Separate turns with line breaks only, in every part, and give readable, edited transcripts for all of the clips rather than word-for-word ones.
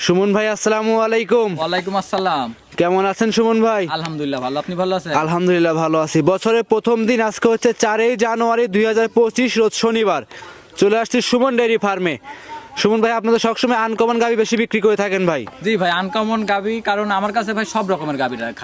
সুমন ভাই আসসালামু আলাইকুম।
ওয়ালাইকুম আসসালাম।
কেমন আছেন সুমন ভাই?
আলহামদুলিল্লাহ ভালো, আপনি ভালো আছেন?
আলহামদুলিল্লাহ ভালো আছি। বছরের প্রথম দিন আজকে হচ্ছে 4 জানুয়ারি 2025 রোজ শনিবার। চলে আসছি সুমন ডেয়ারি ফার্মে। সুমন ভাই, আপনাদের সবসময় আনকমন গাভি বেশি বিক্রি করে থাকেন ভাই?
জি ভাই, আনকমন গাবি, কারণ আমার কাছে ভাই সব রকমের গাবি থাকে।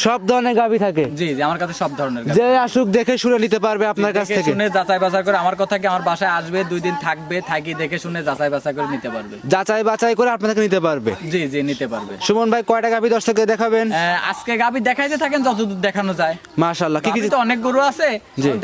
সব ধরনের গাভি থাকে?
জি জি, আমার কাছে সব ধরনের গাবি।
যে আসুক দেখে শুনে নিতে পারবে আপনার কাছ থেকে?
শুনে যাচাই বাছাই করে আমার কথা কি আমার বাসায় আসবে, 2 দিন থাকবে, থাকি দেখে শুনে যাচাই বাছাই করে নিতে পারবে।
যাচাই বাছাই করে আপনাকে নিতে পারবে?
জি জি, নিতে পারবে।
সুমন ভাই, কয়টা গাভি দর্শককে দেখাবেন?
আজকে গাবি দেখাইতে থাকেন যতদূর দেখানো যায়।
মাশাআল্লাহ। কি কি
তো অনেক গরু আছে,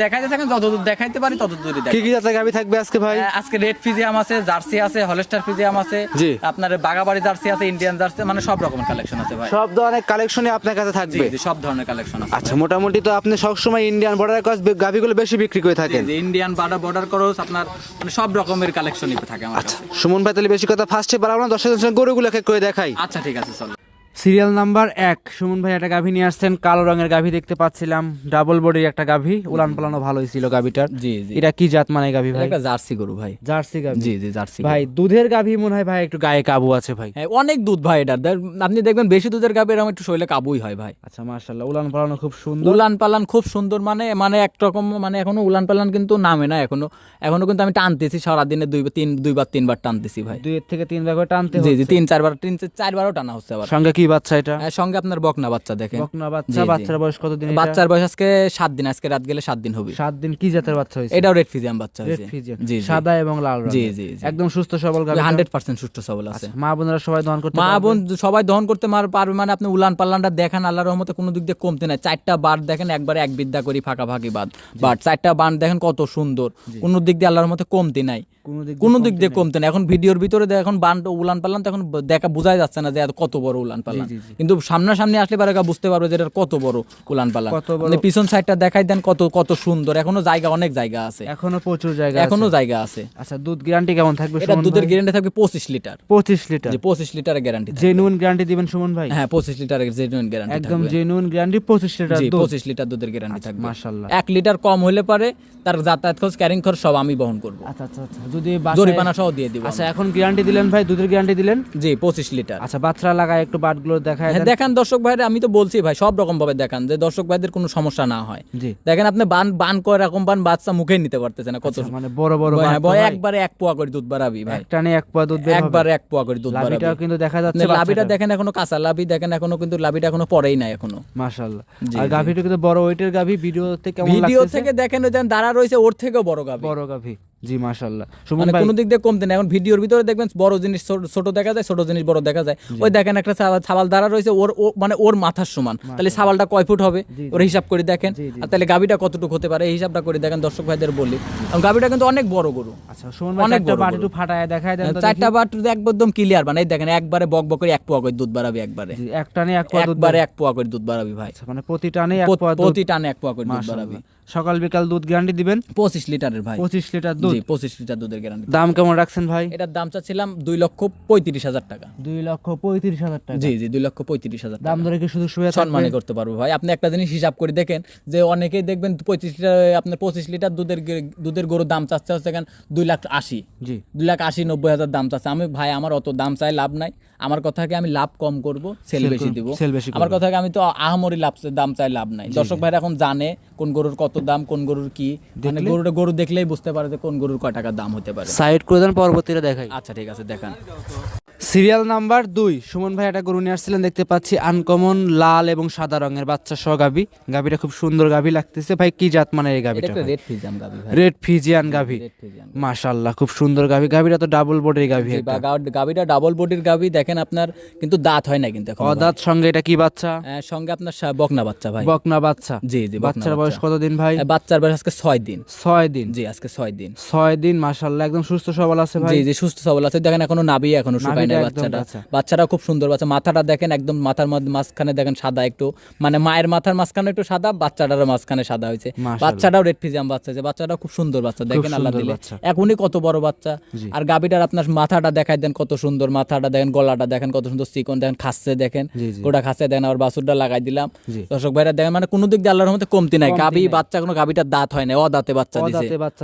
দেখাইতে থাকেন যতদূর দেখাইতে পারি ততদূরই দেখাই।
কি কি জাতের গাভি থাকবে আজকে ভাই?
আজকে রেড ফিজিয়াম আছে, জার্সি আছে, হলস্টার ফিজিয়াম আছে,
জি।
আপনার বাগাবাড়ি জার্সি আছে, ইন্ডিয়ান জার্সি, মানে সব রকমের কালেকশন আছে ভাই।
সব ধরনের কালেকশনই আপনার কাছে থাকবে?
জি, সব ধরনের কালেকশন আছে।
আচ্ছা, মোটামুটি তো আপনি সবসময় ইন্ডিয়ান বর্ডার ক্রস গাভিগুলো বেশি বিক্রি করে থাকেন?
জি, ইন্ডিয়ান বর্ডার ক্রস আপনার মানে সব রকমের কালেকশনই থাকে আমার কাছে।
সুমন ভাই, তাহলে বেশি কথা ফার্স্টে বাড়াবো না, দর্শকের সঙ্গে গরুগুলোকে করে দেখাই।
আচ্ছা ঠিক আছে, চলো।
সিরিয়াল নাম্বার 1 সুমন ভাই একটা গাভি নিয়ে আসছেন, কালো রঙের গাভি দেখতে পাচ্ছিলাম, ডাবল বডির একটা গাভি, উলান পালানো ভালোই ছিল গাভিটার।
জি জি,
এটা কি জাত মানে গাভি ভাই?
একটা জার্সি গরু ভাই।
জার্সি গাভি?
জি জি, জার্সি
ভাই দুধের গাভি মনে হয় ভাই, একটু গায়ে কাবু আছে ভাই।
হ্যাঁ, অনেক দুধ ভাই এটা। আপনি দেখবেন বেশি দুধের গাভী এরকম একটু শরীরে কাবুই হয় ভাই।
আচ্ছা, মাশাআল্লাহ, উলান পালানো খুব সুন্দর।
উলান পালান খুব সুন্দর, মানে একরকম, মানে এখনো উলান পালান কিন্তু নামে না এখনো কিন্তু আমি টানতেছি সারাদিনে দুইবার তিনবার টানতেছি ভাই।
2 থেকে 3 বার করে টানতে
জি
হচ্ছে?
জি, 3-4বারও টানা হচ্ছে আবার।
সঙ্গে কি বাচ্চা এটা?
সঙ্গে আপনার বকনা বাচ্চা দেখেন।
বকনা
জি,
বাচ্চা।
জি।
বাচ্চার বয়স কতদিন?
বাচ্চার বয়স আজকে 7 দিন, আজকে রাত গেলে 7 দিন হবে।
7 দিন। কি জাতের বাচ্চা হয়েছে?
এটাও রেড ফিজিয়াম বাচ্চা
রেড
হয়েছে।
ফিজিয়ান,
জি,
সাদা এবং লাল রঙের।
জি জি,
একদম সুস্থ সবল গাভি।
100% সুস্থ সবল আছে।
মা বোনেরা সবাই দহন করতে
মা
পারবে?
বোন সবাই দহন করতে পারবে, মানে আপনি উলান পাল্লানটা দেখেন, আল্লাহর রহমতে কোনো দিক দিয়ে কমতে নাই। 4টা বার দেখেন, একবারে এক বিদ্যা করি ফাঁকাফাঁকি বাদ 4টা বান দেখেন কত সুন্দর, কোনো দিক দিয়ে আল্লাহর রহমতে কমতে নাই, কোনো দিক দিয়ে কমতে নাই। এখন ভিডিওর ভিতরে এখন বান উলান পাল্লান এখন দেখা বোঝাই যাচ্ছে না যে এত কত বড় উলান পাল্লান, কিন্তু সামনাসামনি আসলে পারে বুঝতে পারবে যে এটা কত বড় উলান পাল্লান। আপনি পিছন সাইডটা দেখাই দেন কত সুন্দর। এখনো জায়গা, অনেক জায়গা আছে,
এখনো প্রচুর জায়গা,
এখনো জায়গা আছে।
আচ্ছা, দুধ গ্যারান্টি কেমন থাকবে?
এটা দুধের গ্যারান্টি থাকবে 25 লিটার।
25 লিটার?
জি, 25 লিটারের গ্যারান্টি।
জেনুইন গ্যারান্টি দিবেন সুমন ভাই?
হ্যাঁ, 25 লিটারের জেনুইন গ্যারান্টি থাকবে।
একদম জেনুইন গ্যারান্টি 25 লিটার
জি,
দুধ?
25 লিটার দুধের গ্যারান্টি থাকবে।
মাশাআল্লাহ।
1 লিটার কম হলে পারে তার যাতায়াত খরচ, ক্যারিং খরচ সব আমি বহন করব।
আচ্ছা আচ্ছা আচ্ছা, যদি
জরিমানা সহ দিয়ে দিব।
আচ্ছা, এখন গ্যারান্টি দিলেন ভাই, দুধের গ্যারান্টি দিলেন?
জি, 25 লিটার।
আচ্ছা, বাচ্চা লাগায় একটু বাটগুলো দেখায় দেন।
দেখান দর্শক ভাইরা, আমি তো বলছি ভাই সব রকম ভাবে দেখান, যে দর্শক ভাইদের কোনো সমস্যা না হয়।
জি,
দেখেন আপনি বান করে এরকম বাচ্চা মুখে নিতে পারতেছে না, কত
মানে বড় বড়
হ্যাঁ,
বাট।
একবারে 1 পোয়া করে দুধ বাড়াবি ভাই।
একটানে 1 পোয়া দুধ বের হবে?
একবারে 1 পোয়া করে দুধ বাড়াবি।
লাভিটাও কিন্তু দেখা যাচ্ছে,
লাভিটা দেখেন এখনো কাঁচা লাভি দেখেন, এখনো কিন্তু লাভিটা এখনো পড়েই না এখনো।
মাশাআল্লাহ। আর গাভিটা কিন্তু বড় ওয়েটের গাভি, ভিডিওতে কেমন লাগছে?
ভিডিও থেকে দেখেন ওই দাঁড়া রয়েছে, ওর থেকেও বড় গাভি।
বড় গাভি। জি, মাশাআল্লাহ। সুমন
মানে
ভাই,
কোনো দিক দিয়ে কমতে না। এখন ভিডিওর ভিতরে দেখবেন বড় জিনিস ছোট দেখা যায়, ছোট জিনিস বড় দেখা যায়। ওই দেখেন একটা ছাবাল দাঁড়া রয়েছে, মানে ওর মাথার সমান, তাহলে ছাবালটা কয় ফুট হবে ওর হিসাব করে দেখেন, আর তাহলে গাবিটা কতটুকু হতে পারে এই হিসাবটা করে দেখেন। দর্শক ভাইদের বলি, কারণ গাবিটা কিন্তু অনেক বড় গরু।
আচ্ছা সুমন ভাই, একটা বাট একটু ফাটায় দেখায় দেন তো।
4টা বাট একদম ক্লিয়ার, মানে এই দেখেন একবারে বক করে 1 পোয়া করে দুধ বাড়াবি। একবারে
জি, একটানে 1 পোয়া দুধ?
একবারে 1 পোয়া করে দুধ বাড়াবি ভাই।
আচ্ছা, মানে প্রতি টানে 1 পোয়া দুধ?
প্রতি টানে 1 পোয়া করে দুধ বাড়াবি।
সকাল বিকাল দুধ গ্যারান্টি দিবেন?
25 লিটারের ভাই।
25 লিটার দুধ?
জি, 25 লিটার দুধের গ্যারান্টি।
দাম কেমন রাখছেন ভাই?
এটার দাম চাচ্ছিলাম 2,35,000 টাকা।
2,35,000 টাকা?
জি জি, 2,35,000
দাম ধরে কি শুধু শুয়ে
সম্মানে করতে পারবো ভাই। আপনি একটা জিনিস হিসাব করে দেখেন, যে অনেকেই দেখবেন 25 লিটার, আপনার 25 লিটার দুধের গরুর দাম চাচ্ছে হচ্ছে 2,80,000।
জি,
2,80,000-90,000 দাম চাচ্ছে। আমি ভাই, আমার অত দাম চাই লাভ নাই। আমার কথা কি আমি লাভ কম করব, সেল বেশি দিব। আমার কথা কি আমি তো আহামরি দাম চাই লাভ নাই। দর্শক ভাইরা এখন জানে কোন গরুর কত দাম, কোন গরুর কি, মানে গরু দেখলেই বুঝতে পারে যে কোন গরুর কয় টাকা দাম হতে পারে।
সাইড করে দেন, পরবর্তীতে দেখাই।
আচ্ছা ঠিক আছে, দেখান।
সিরিয়াল নাম্বার 2 সুমন ভাই একটা গরু নিয়ে আসছিলেন, দেখতে পাচ্ছি আনকমন লাল এবং সাদা রঙের বাচ্চা সহ গাভি। গাভিটা খুব সুন্দর গাভি লাগতেছে ভাই। কি জাত মানে এই গাভিটা?
এটা রেড ফিজিয়াম গাভি ভাই।
রেড ফিজিয়ান গাভি? মাশাআল্লাহ, খুব সুন্দর গাভি। গাভিটা তো ডাবল বডির গাভি।
গাভিটা ডাবল বডির গাভি। দেখেন আপনার কিন্তু দাঁত হয় না কিন্তু এখন।
অদাঁত। সঙ্গে এটা কি বাচ্চা?
সঙ্গে আপনার বকনা বাচ্চা ভাই।
বকনা বাচ্চা?
জি জি।
বাচ্চার বয়স কতদিন ভাই?
বাচ্চার বয়স আজকে 6 দিন।
6 দিন?
জি, আজকে 6 দিন।
6 দিন, মাশাআল্লাহ, একদম সুস্থ সবল আছে ভাই?
জি জি, সুস্থ সবল আছে। দেখেন এখনো নাভি এখনো শুকায় নাই বাচ্চাটা। বাচ্চাটা খুব সুন্দর বাচ্চা। মাথাটা দেখেন একদম মাথার মাঝখানে দেখেন সাদা একটু, মানে মায়ের মাথার মাঝখানে একটু সাদা, বাচ্চাটার মাঝখানে সাদা হয়েছে। বাচ্চাটাও রেড ফিজিয়াম বাচ্চা আছে। বাচ্চাটা খুব সুন্দর বাচ্চা, দেখেন আল্লাহ দিলে এখনই কত বড় বাচ্চা। আর গাবিটার আপনার মাথাটা দেখাই দেন কত সুন্দর, মাথাটা দেখেন, গলাটা দেখেন কত সুন্দর চিকন, দেখেন খাচ্ছে, দেখেন গোটা খাচ্ছে, দেখেন আবার বাছুরটা লাগাই দিলাম। দর্শক ভাইরা দেখেন, মানে কোনো দিক দিয়ে আল্লাহর রহমতে কমতি নাই। গাবি বাচ্চা, কোনো গাবিটার দাঁত হয় না, অদাঁতে বাচ্চা দিছে।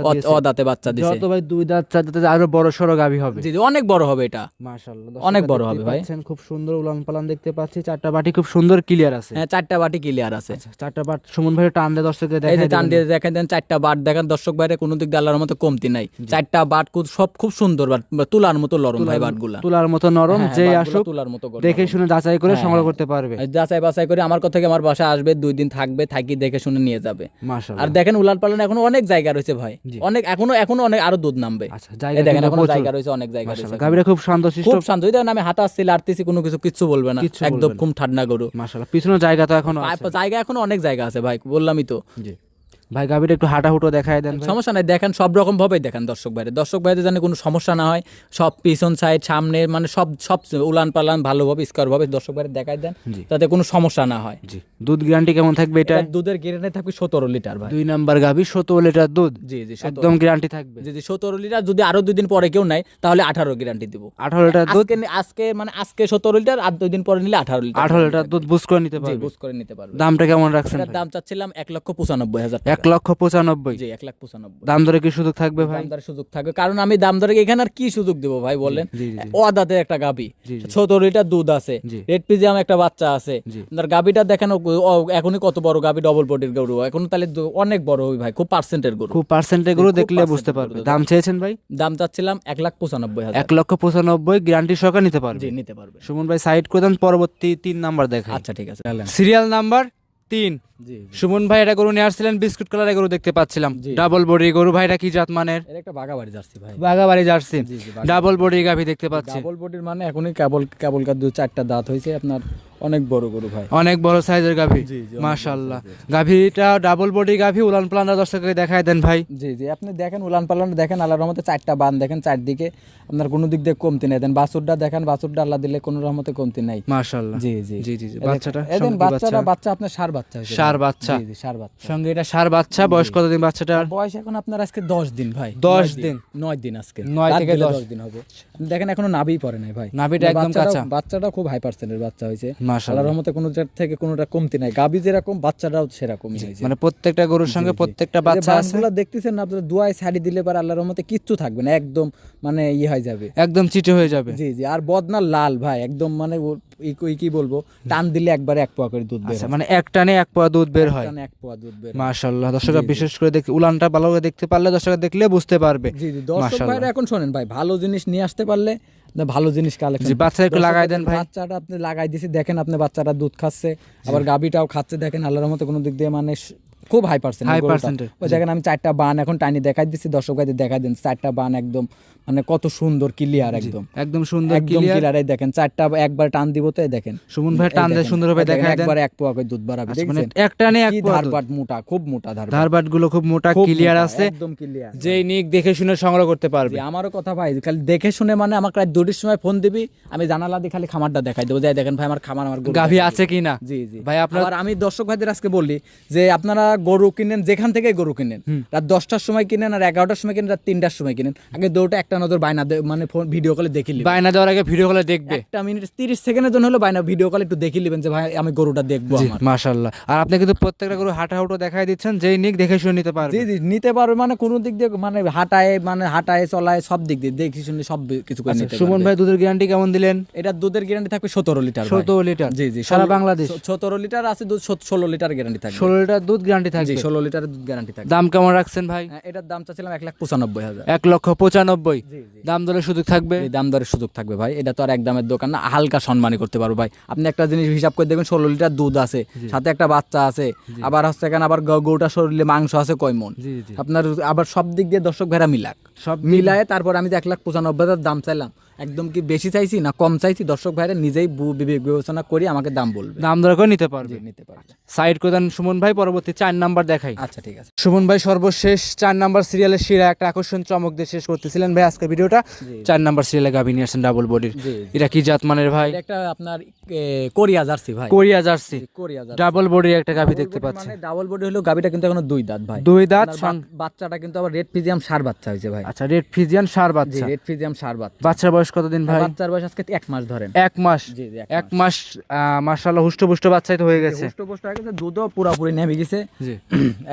অদাঁতে বাচ্চা দিছে
যত ভাই 2 দাঁত 4 দাঁতে আরো বড় সরো গাবি হবে।
জি জি, অনেক বড় হবে এটা।
মাশাআল্লাহ। মাশাআল্লাহ
অনেক বড় হবে ভাই।
খুব সুন্দর উলান পালান দেখতে পাচ্ছি, চারটা বাটি খুব সুন্দর ক্লিয়ার আছে।
হ্যাঁ, চারটা বাটি ক্লিয়ার আছে।
চারটা বাট সুমন ভাই টান দিয়ে দর্শকদের
এই
দেখাই
যে টান
দিবেন।
দিয়ে দেখেন দেন, চারটা বাট দেখেন দর্শক ভাইরে, কোনো দিক দিয়ে আল্লাহর মতো কমতি নাই। চারটা বাট সব খুব সুন্দর বাট, তুলার মতো নরম ভাই বাটগুলা,
তুলার মতো নরম,
হ্যাঁ,
যে
বাটগুলা
আসুক
তুলার মতো
দেখে শুনে যাচাই করে
হ্যাঁ,
সংগ্রহ
হ্যাঁ।
করতে পারবে।
যাচাই বাছাই করে আমার কথা থেকে আমার বাসায় আসবে, 2 দিন থাকবে, থাকি দেখে শুনে নিয়ে যাবে।
মাশাআল্লাহ।
আর দেখেন উলান পালান এখনো অনেক জায়গা রয়েছে ভাই, অনেক এখনো অনেক আরো দুধ নামবে।
আচ্ছা,
এই
জায়গা
দেখেন
কিন্তু
এখনো
প্রচুর।
জায়গা রয়েছে, অনেক জায়গা রয়েছে।
মাশাআল্লাহ, গাভীরা খুব শান্তশিষ্ট,
খুব শান্ত। এই দেখেন আমি হাঁটাচ্ছি লাড়তেছি, কোনো কিচ্ছু বলবে না,
কিচ্ছু
একদম
বলবে না।
খুব ঠান্ডা গরু।
মাশাআল্লাহ, পিছনে জায়গা তো এখনো আছে।
জায়গা এখনো অনেক জায়গা আছে ভাই, বললামই তো।
জি ভাই, গাভীরা একটু হাঁটাহুটো দেখায় দেন ভাই।
সমস্যা নাই, দেখেন সব রকম ভাবেই দেখেন দর্শক ভাইদের যেন কোনো সমস্যা না হয়, সব পিছন সাইড সামনে মানে সব সব উলান পালান ভালোভাবে স্কোয়ার ভাবে দর্শক ভাইদের দেখায় দেন,
জি।
যাতে কোনো সমস্যা না হয়।
জি, দুধ গ্যারান্টি কেমন থাকবে এটা?
এটা দুধের গ্যারান্টি থাকবে 17 লিটার ভাই।
2 নাম্বার গাভী, 17 লিটার দুধ।
জি জি,
একদম গ্যারান্টি থাকবে।
জি 17 লিটার। যদি আরো 2 দিন পরে কেউ নেয় তাহলে 18 গ্যারান্টি দিব।
18 লিটার দুধ,
আজকে 17 লিটার, আর 2 দিন পরে নিলে 18 লিটার।
18 লিটার দুধ বুঝ করে নিতে
জি,
পারবে।
বুঝ করে নিতে পারবে।
দামটা কেমন রাখছেন
এটার
ভাই?
দাম চাচ্ছিলাম 1,95,000 টাকা।
1,95,000।
জি 1,95,000।
দাম দরে কি সুযোগ থাকবে ভাই?
দাম দরের সুযোগ থাকবে, কারণ আমি দাম দরে এখানে আর কি সুযোগ দেবো ভাই বলেন।
জি, জি, জি।
ও দাঁতের একটা গাবি,
জি, জি।
17 লিটার দুধ আছে,
জি।
রেড পিজিয়াম একটা বাচ্চা আছে।
জি।
আপনার গাবিটা দেখেন এখনই কত বড় গাবি, ডবল বডির গরু এখন, তাহলে অনেক বড় হবে ভাই, খুব পার্সেন্টের গরু।
খুব পার্সেন্টেজ গুলো
খুব
দেখলে বুঝতে
percent
পারবে।
গরু।
দাম চেয়েছেন ভাই?
দাম চাচ্ছিলাম 1,95,000।
1,95,000 গ্যারান্টি সহকারে নিতে পারবে।
জি, নিতে পারবে।
সুমন ভাই সাইড করে দেন, পরবর্তী 3 নাম্বার দেখাই।
আচ্ছা ঠিক আছে।
Serial number 3।
জি
সুমন ভাই এটা গরু নিয়ে আসছিলেন, বিস্কুট কালারের গরু দেখতে পাচ্ছিলাম,
জি।
ডাবল বডি গরু। ভাইটা কি জাত মানের?
এর একটা বাগাবাড়ি জার্সি ভাই।
বাগাবাড়ি জার্সি,
জি, জি,
ডাবল বডি গাভী দেখতে পাচ্ছি।
ডাবল বডির মানে এখনই কেবল 2-4টা দাঁত হয়েছে আপনার, অনেক বড় গরু ভাই।
অনেক বড় সাইজের গাভী,
জি, জি, অনেক
মাশাআল্লাহ। গাভীটা ডাবল বডি গাভী, উলান পালানটা দর্শককে দেখায় দেন ভাই।
জি জি, আপনি দেখেন উলান পালান দেখেন, আল্লাহর রহমতে 4টা বান দেখেন, চারদিকে আপনার কোনো দিক দিয়ে কমতি নাই। দেন বাছুরটা দেখেন, বাছুরটা আল্লাহ দিলে কোনো রহমতে কমতি নাই।
মাশাআল্লাহ।
জি জি
জি, জি, জি।
এদের-
বাচ্চাটা
এদের
সঙ্গে কি বাচ্চা?
বাচ্চা আপনার ষাঁড় বাচ্চা হয়েছে।
ষাঁড় বাচ্চা।
জি জি, ষাঁড় বাচ্চা।
সঙ্গে এটা ষাঁড় বাচ্চা। বয়স কতদিন বাচ্চাটার?
বয়স এখন আপনার আজকে 10 দিন ভাই।
10 দিন।
9 দিন আজকে।
9
রাত
থেকে
দিলে
10
10 দিন হবে। আপনি দেখেন এখনো নাভিই পড়ে নাই ভাই।
নাভিটা একদম কাঁচা।
বাচ্চাটা খুব হাই পার্সেন্টের বাচ্চা হয়েছে।
মাশাআল্লাহ।
আল্লাহর রহমতে কোনোটার থেকে কোনোটা কমতি নাই। গাবি যেরকম বাচ্চাটাও সেরকমই হয়েছে।
মানে প্রত্যেকটা গরুর সঙ্গে প্রত্যেকটা বাচ্চা আছে।
বাচ্চাগুলো দেখতেছেন না আপনারা, দুয়ায় ছাড়ি দিলে পরে আল্লাহর রহমতে কিচ্ছু থাকবে না, একদম মানে হয়ে যাবে,
একদম চিটে হয়ে যাবে।
জি জি। আর বদনা লাল ভাই একদম, মানে কি বলবো, টান দিলে একবারে 1 পোয়া করে দুধ বের
আচ্ছা,
হয়।
মানে এক টানে 1 পোয়া দুধ বের হয়।
টানে 1 পোয়া দুধ বের হয়।
মাশাআল্লাহ। দর্শকরা বিশেষ করে দেখতে, উলানটা ভালো করে দেখতে পারলে, দর্শকরা দেখলে বুঝতে পারবে।
জি জি, দর্শক
মাশাআল্লাহ।
ভাইরা এখন শোনেন ভাই, ভালো জিনিস নিয়ে আসতে পারলে না, ভালো জিনিস কালেকশন।
জি, বাচ্চা একটু লাগাই দেন ভাই।
বাচ্চাটা আপনি লাগাই দিছি, দেখেন আপনি বাচ্চাটা দুধ খাচ্ছে, আবার গাবিটাও খাচ্ছে, দেখেন আল্লাহর মতো কোনো দিক দিয়ে মানে খুব হাই পার্সেন্ট।
High percent এর,
ওই দেখেন আমি 4টা বান এখন টাইনি দেখাই দিচ্ছি, দর্শক ভাইদের দেখাই দেন 4টা বান একদম মানে কত সুন্দর ক্লিয়ার, একদম
একদম সুন্দর
একদম
ক্লিয়ার।
ক্লিয়ার। এই দেখেন 4টা একবার টান দিব তো, এই দেখেন
সুমন ভাই টান দিয়ে সুন্দরভাবে দেখায় দেন।
একবার 1 পোয়া করে দুধ বাড়াবে,
আচ্ছা, মানে
দেখছেন
এক টানে 1
কি
পোয়া দুধ।
ধারবাট মোটা, খুব মোটা ধারবাট।
ধারবাট গুলো খুব মোটা
খুব
ক্লিয়ার
মোটা,
আছে,
একদম ক্লিয়ার।
যেই নিক দেখে শুনে সংগ্রহ করতে পারবে।
জি, আমারও কথা ভাই, খালি দেখে শুনে মানে আমাকে রাত 2টির সময় ফোন দিবি, আমি জানালা দিয়ে খালি খামারটা দেখাই দেবো, যাই দেখেন ভাই আমার খামার, আমার গরু
গাভী
দেখাই
আছে
দেবো।
কিনা।
জি জি
ভাই আপনার
আবার আমি দর্শক ভাইদের আজকে বলি যে আপনারা গরু কিনেন যেখান থেকে গরু কিনেন, রাত 10টার সময় কিনেন আর 11টার সময় কিনেন, রাত 3টার সময় কিনেন, আগে দৌড়টা একটা নজর বাইনা মানে ফোন ভিডিও কলে দেখে নিবেন।
বায়না দেওয়ার আগে ভিডিও কলে দেখবে।
1 মিনিট 30 সেকেন্ডের জন্য হলো বাইনা ভিডিও কলে একটু দেখে নেবেন যে ভাই আমি গরুটা দেখবো
জি,
আমার।
মাশাআল্লাহ। আর আপনি কিন্তু প্রত্যেকটা গরু হাঁটাহুটো দেখাই দিচ্ছেন, যেই নিক দেখে শুনে নিতে পারবে।
জি জি, নিতে পারবে মানে কোনো দিক দিয়ে মানে হাঁটায় চলায় সব দিক দিয়ে দেখে শুনে সব কিছু করে নিতে
সুমন
পারবে।
ভাই দুধের গ্যারান্টি কেমন দিলেন?
এটা দুধের গ্যারান্টি থাকবে 17 লিটার ভাই।
17 লিটার।
জি জি,
সারা বাংলাদেশ
17 লিটার আছে দুধ, 16 লিটার গ্যারান্টি থাকবে।
16 লিটার দুধ গ্যারান্টি
জি,
থাকবে।
16 লিটারের দুধ গ্যারান্টি থাকবে।
দাম কেমন রাখছেন ভাই?
এটার দাম চাচ্ছিলাম 1,95,000।
1,95,000।
জি জি,
দাম দরের সুযোগ থাকবে।
এই দাম দরের সুযোগ থাকবে ভাই, এটা তো আর একদমের দোকান না, হালকা সম্মানই করতে পারবো ভাই। আপনি একটা জিনিস হিসাব করে দেখবেন, 16 লিটার দুধ আছে, সাথে একটা বাচ্চা আছে, আবার হচ্ছে এখানে আবার গরুটা শরীরে মাংস আছে কয় মন,
জি জি,
আপনার আবার সব দিক দিয়ে দর্শক ভাইরা মিলাক,
সব
মিলায়ে তারপর আমি যে 1,95,000 দাম চাইলাম, একদম কি বেশি চাইছি না কম চাইছি, দর্শক ভাইরা নিজেই বিবেক বিবেচনা করে আমাকে দাম বলবে,
দাম দর করে নিতে পারবে।
জি, নিতে পারবে।
সাইড করে দেন সুমন ভাই, পরবর্তী 4 নাম্বার দেখাই।
আচ্ছা ঠিক আছে।
সুমন ভাই সর্বশেষ 4 নাম্বার সিরিয়ালের শিরা একটা আকর্ষণ চমক দিয়ে শেষ করতেছিলেন ভাই আজকে ভিডিওটা। 4 নাম্বার সিরিয়ালে গাভী নিয়ে আসেন ডাবল বডির।
জি,
এটা কি জাত মানের ভাই?
এটা একটা আপনার কোরিয়া জার্সি ভাই,
Korea jersey,
Korea jersey.
Double বডির একটা গাভী দেখতে পাচ্ছি।
মানে ডাবল বডি হলো, গাবিটা কিন্তু এখনো 2 দাঁত ভাই।
2 দাঁত।
বাচ্চাটা কিন্তু আবার রেড ফিজিয়াম ষাঁড় বাচ্চা হয়েছে ভাই।
আচ্ছা, রেড ফ্রিজিয়ান সার বাচ্চা।
রেড ফ্রিজিয়াম সার বাচ্চা।
বাচ্চার বয়স কতদিন ভাই?
বাচ্চার বয়স আজকে 1 মাস ধরেন।
1 মাস।
জি জি,
1 মাস। মাশাআল্লাহ হুষ্টপুষ্ট বাচ্চাই তো হয়ে গেছে।
হুষ্টপুষ্ট হয়ে গেছে, দুধও পুরোপুরি নেমে গেছে।
জি।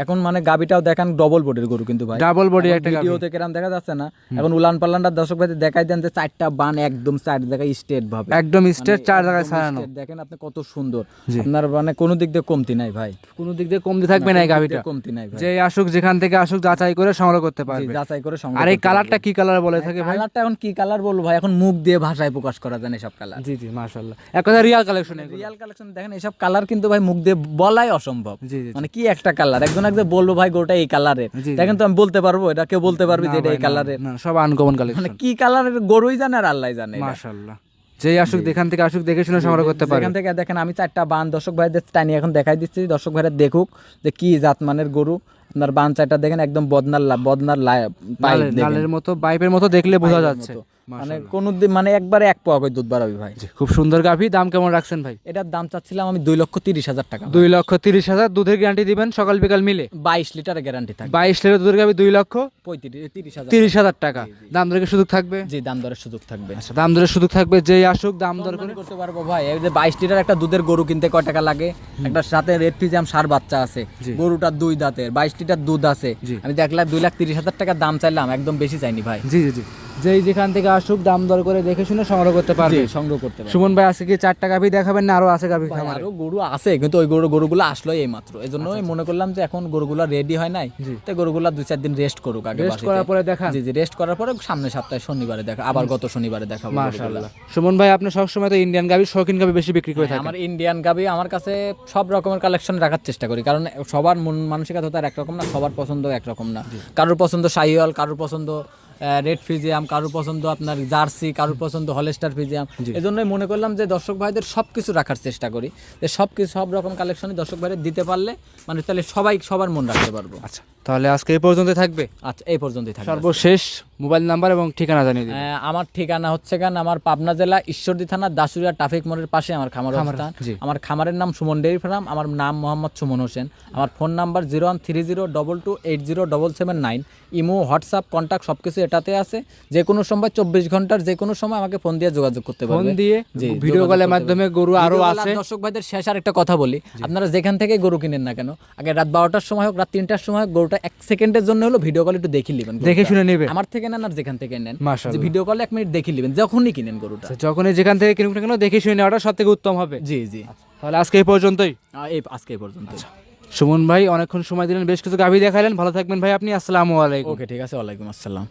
এখন মানে গাবিটাও দেখেন ডবল বডির গরু কিন্তু ভাই,
ডাবল বডি একটা গাভী।
ভিডিওতে কেরাম দেখা যাচ্ছে না। এখন উলান পাল্লানটা দর্শক ভাই দেখাই দেন যে 4টা বান একদম 4 জায়গায় স্ট্রেট ভাবে,
একদম স্ট্রেট 4 জায়গায় ছাড়ানো।
দেখেন আপনি কত সুন্দর, আপনার মানে কোনো দিক দিয়ে কমতি নাই ভাই,
কোনো দিক দিয়ে কমতি থাকবে না এই গাভীটা।
কমতি নাই ভাই,
যে আসুক যেখান থেকে আসুক যাচাই করে সংগ্রহ করতে পারবে।
যাচাই করে সংগ্রহ।
আর এই কালারটা কি কালার বলে থাকে ভাই?
কালারটা এখন কি কালার বলবো ভাই, এখন মুখ দিয়ে ভাষায় প্রকাশ করা যায় না সব কালার।
জি জি, মাশাআল্লাহ, এক কথা রিয়াল কালেকশন।
রিয়াল কালেকশন দেখেন, এসব কালার কিন্তু ভাই মুখ দিয়ে বলাই অসম্ভব।
জি জি,
মানে কি একটা কালার, একজন বলবো ভাই গোটা এই কালারের, দেখেন তো আমি বলতে পারবো? এটা কেউ বলতে পারবে যে এটা এই কালারের?
না, সব আনকমন কালেকশন।
মানে কি কালারের গরুই জানে আর আল্লাহই জানে।
মাশাআল্লাহ, যেই আসুক যেখান থেকে আসুক দেখে শুনে সংগ্রহ করতে পারে।
এখান থেকে দেখেন আমি 4টা বান দর্শক ভাইদের টানি এখন দেখাই দিচ্ছি, দর্শক ভাইরা দেখুক যে কি জাতমানের গরু। আপনার বান 4টা দেখেন একদম বদনার পাইপ
লালের মতো, পাইপের মতো দেখলে বোঝা যাচ্ছে।
মানে কোন মানে একবারে 1 পোয়া করে দুধ বাড়াবি ভাই।
খুব সুন্দর গাভী। দাম কেমন রাখছেন ভাই?
এটার দাম চাচ্ছিলাম আমি 2,30,000 টাকা।
2,30,000। দুধের গ্যারান্টি দিবেন সকাল বিকাল মিলে?
22 লিটারের গ্যারান্টি থাকবে।
22 লিটার দুধের গাভী
2,30,000
টাকা। দাম দরের সুযোগ থাকবে?
জি, দাম দরের সুযোগ থাকবে।
আচ্ছা, দাম দরের সুযোগ থাকবে, যেই আসুক দাম দর করে
করতে পারবো ভাই। এই যে 22 লিটার একটা দুধের গরু কিনতে কয় টাকা লাগে? একটা সাথে রেড ফ্রিজিয়াম সার বাচ্চা আছে, গরুটার 2 দাঁতের, 22 লিটার দুধ আছে। আমি দেখলাম 2,30,000 টাকা দাম চাইলাম, একদম বেশি চাইনি ভাই।
জি জি জি, যেই যেখান থেকে আসুক দাম দর করে দেখে শুনে সংগ্রহ করতে পারবে।
সংগ্রহ করতে পারবে।
সুমন ভাই আজকে কি 4টা গাভী দেখাবেন না আরো আছে গাভী খামারে?
আরো গরু আছে, কিন্তু ওই গরুগুলো আসলো এই মাত্র, এজন্যই মনে করলাম যে এখন গরুগুলো রেডি হয় নাই, তো গরুগুলো 2-4 দিন রেস্ট করুক আগে,
রেস্ট করার পরে দেখান।
জি জি, রেস্ট করার পরে সামনে সপ্তাহে শনিবারে দেখা, আবার গত শনিবারে দেখাবো।
মাশাআল্লাহ। সুমন ভাই আপনি সবসময় তো ইন্ডিয়ান গাভী, শৌখিন গাভী বেশি বিক্রি করে থাকেন।
আমার ইন্ডিয়ান গাভী আমার কাছে সব রকমের কালেকশন রাখার চেষ্টা করি, কারণ সবার মন মানসিকতা তো আর একরকম না, সবার পছন্দ একরকম না। কারোর পছন্দ শাহিওয়াল, কারোর পছন্দ রেড ফ্রিজিয়াম, কারোর পছন্দ আপনার জার্সি, কারোর পছন্দ হলস্টার ফ্রিজিয়াম। এজন্যই মনে করলাম যে দর্শক ভাইদের সবকিছু রাখার চেষ্টা করি, যে সব রকম কালেকশনই দর্শক ভাইদের দিতে পারলে মানে তাহলে সবার মন রাখতে পারবো।
আচ্ছা, তাহলে আজকে এই পর্যন্ত থাকবে?
আচ্ছা, এই পর্যন্তই থাকবে।
সর্বশেষ মোবাইল নাম্বার এবং ঠিকানা জানিয়ে দিন।
আমার ঠিকানা হচ্ছে আমার পাবনা জেলা ঈশ্বরদী থানা দাসুরিয়া ট্রাফিক মোড়ের পাশে আমার খামার অবস্থান। আমার খামারের নাম সুমন ডেইরি ফার্ম, আমার নাম মোহাম্মদ সুমন হোসেন। আমার phone number 013022807779। Imo, WhatsApp, contact সবকিছু এটাতে আছে। যে কোনো সময় 24 ঘন্টার যে কোনো সময় আমাকে ফোন দিয়ে যোগাযোগ করতে পারবে।
ফোন দিয়ে, ভিডিও কলের মাধ্যমে। গরু আরো আছে।
দর্শক ভাইদের শেষ আর একটা কথা বলি, আপনারা যেখান থেকে গরু কিনেন না কেন, আগে রাত 12টার সময় হোক রাত 3টার সময় হোক, গরুটা 1 সেকেন্ডের জন্য হলো ভিডিও কল একটু দেখে নেবেন,
দেখে শুনে নেবেন।
আমার থেকে নেন আর যেখান থেকে নেন,
মাশাআল্লাহ,
ভিডিও কলে 1 মিনিট দেখে নেবেন যখনই কিনেন গরুটা।
যখনই যেখান থেকে কিনুক না কেন দেখে শুনে নেওয়াটা সবথেকে উত্তম হবে।
জি জি,
তাহলে আজকে এই পর্যন্তই।
আজকে এই পর্যন্ত।
সুমন ভাই অনেকক্ষণ সময় দিলেন, বেশ কিছু গাভী দেখালেন। ভালো থাকবেন ভাই আপনি। আসসালামু আলাইকুম।
ওকে, ঠিক আছে, ওয়ালাইকুম আসসালাম।